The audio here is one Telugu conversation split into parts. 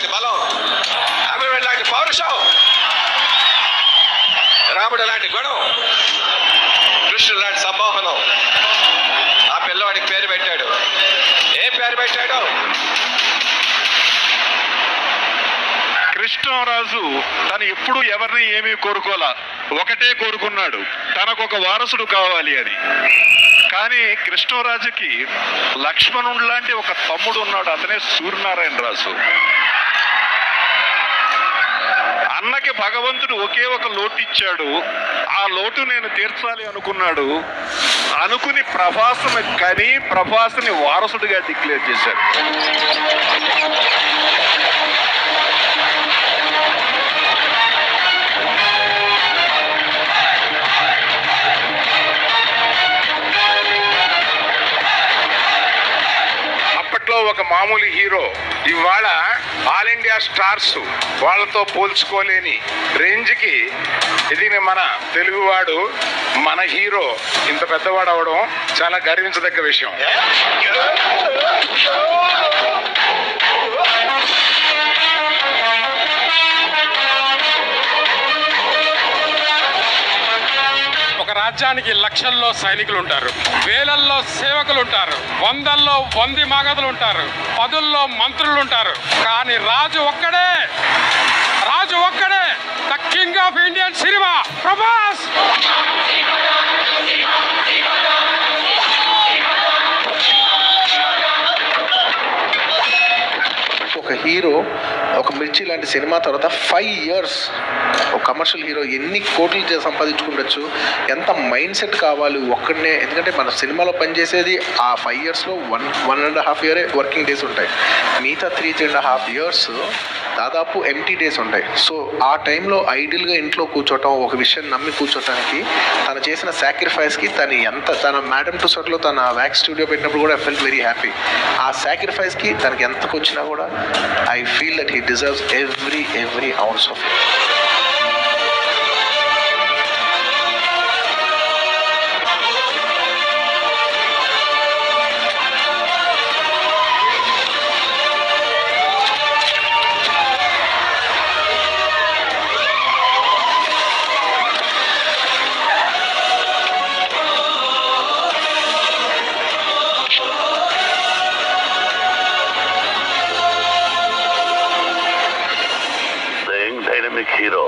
లాంటి బలం, అభిమన్యుడు లాంటి పౌరుషం, రాముడు లాంటి గుణం, కృష్ణుడు లాంటి సంమోహనం. ఆ పిల్లవాడికి పేరు పెట్టాడు. ఏం పేరు పెట్టాడు? కృష్ణరాజు తను ఎప్పుడు ఎవరిని ఏమీ కోరుకోలా, ఒకటే కోరుకున్నాడు, తనకొక వారసుడు కావాలి అని. కానీ కృష్ణరాజుకి లక్ష్మణుడు లాంటి ఒక తమ్ముడు ఉన్నాడు, అతనే సూర్యనారాయణ రాజు. అన్నకి భగవంతుడు ఒకే ఒక లోటు ఇచ్చాడు, ఆ లోటు నేను తీర్చాలి అనుకున్నాడు. అనుకుని ప్రభాస్ని కని ప్రభాస్ని వారసుడిగా డిక్లేర్ చేశాడు. ఒక మామూలు హీరో ఇవాళ ఆల్ ఇండియా స్టార్స్ వాళ్ళతో పోల్చుకోలేని రేంజ్కి ఎదిగిన మన తెలుగువాడు, మన హీరో ఇంత పెద్దవాడు అవడం చాలా గర్వించదగ్గ విషయం. రాజ్యానికి లక్షల్లో సైనికులు ఉంటారు, వేలల్లో సేవకులు ఉంటారు, వందల్లో వంది మాగదులు ఉంటారు, పదుల్లో మంత్రులు ఉంటారు. కానీ రాజు ఒక్కడే, the king of Indian cinema Prabhas. ఒక హీరో ఒక మిర్చి లాంటి సినిమా తర్వాత 5 years ఒక కమర్షియల్ హీరో ఎన్ని కోట్లు సంపాదించుకుండొచ్చు, ఎంత మైండ్ సెట్ కావాలి ఒక్కడనే. ఎందుకంటే మన సినిమాలో పనిచేసేది ఆ 5 yearsలో 1.5 year వర్కింగ్ డేస్ ఉంటాయి, మిగతా 3.5 years దాదాపు ఎంటీ డేస్ ఉంటాయి. సో ఆ టైంలో ఐడియల్గా ఇంట్లో కూర్చోవటం, ఒక విషయం నమ్మి కూర్చోటానికి తను చేసిన సాక్రిఫైస్కి తన మేడమ్ టుసాట్లో తన వ్యాక్స్ స్టూడియో పెట్టినప్పుడు కూడా ఐ ఫెల్ట్ వెరీ హ్యాపీ. ఆ సాక్రిఫైస్కి తనకి ఎంతకు వచ్చినా కూడా I feel that he deserves every ounce of it. Hero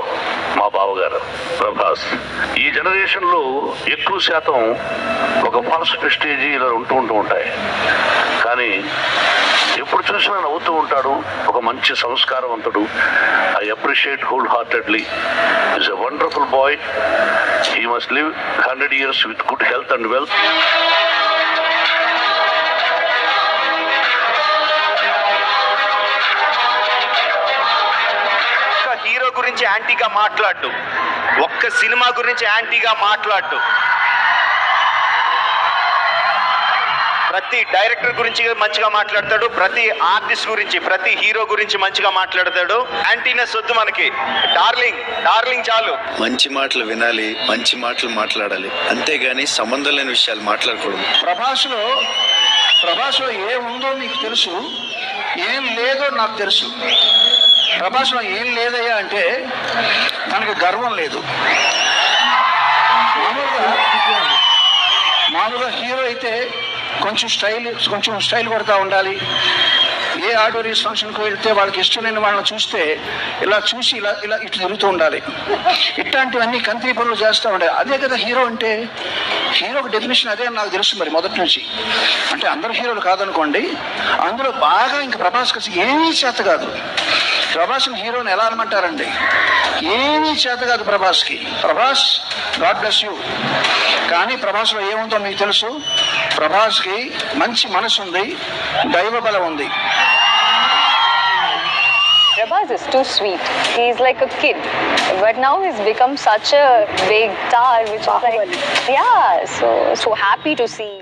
మా బావగారు ప్రభాస్. ఈ జనరేషన్లో ఎక్కువ శాతం ఒక ఫాల్స్ ప్రెస్టేజ్ ఇలా ఉంటూ ఉంటాయి, కానీ ఎప్పుడు చూసినా నవ్వుతూ ఉంటాడు, ఒక మంచి సంస్కారవంతుడు. I appreciate wholeheartedly. Is a wonderful boy. He must live 100 years with good health and wealth. Hero గురించి యాంటీగా మాట్లాడు, ఒక్క సినిమా గురించి యాంటీగా మాట్లాడు, ప్రతి డైరెక్టర్ గురించి మంచిగా మాట్లాడతాడు, ప్రతి ఆర్టిస్ట్ గురించి, ప్రతి హీరో గురించి మంచిగా మాట్లాడతాడు. యాంటీనెస్ వద్దు మనకి. డార్లింగ్ చాలు. మంచి మాటలు వినాలి, మంచి మాటలు మాట్లాడాలి, అంతేగాని సంబంధం లేని విషయాలు మాట్లాడకూడదు. ప్రభాస్లో ఏముందో మీకు తెలుసు, ఏం లేదో నాకు తెలుసు. ప్రభాస్లో ఏం లేదయ్యా అంటే తనకు గర్వం లేదు. మామూలుగా హీరో అయితే కొంచెం స్టైల్ కొడతా ఉండాలి. ఏ ఆడిటోరియస్ ఫంక్షన్కి వెళ్తే వాళ్ళకి ఇష్టమైన వాళ్ళని చూస్తే ఇలా చూసి ఇలా ఇటు తిరుగుతూ ఉండాలి. ఇట్లాంటివన్నీ కంత్రి పనులు చేస్తూ ఉండాలి. అదే కదా హీరో అంటే. హీరోకి డెఫినేషన్ అదే నాకు తెలుసు మరి మొదటి నుంచి. అంటే అందరు హీరోలు కాదనుకోండి, అందులో బాగా ఇంకా ప్రభాస్ కలిసి ఏమీ చేత కాదు. ప్రభాస్ని హీరోని ఎలా అనమంటారండి? ఏమీ చేత కాదు ప్రభాస్కి. Prabhas god bless you. కానీ ప్రభాస్లో ఏముందో మీకు తెలుసు. ప్రభాస్కి మంచి మనసు ఉంది, దైవ బలం ఉంది. Prabhas is too sweet. He's like a kid, but now he's become such a big star, which is like, yeah, so happy to see.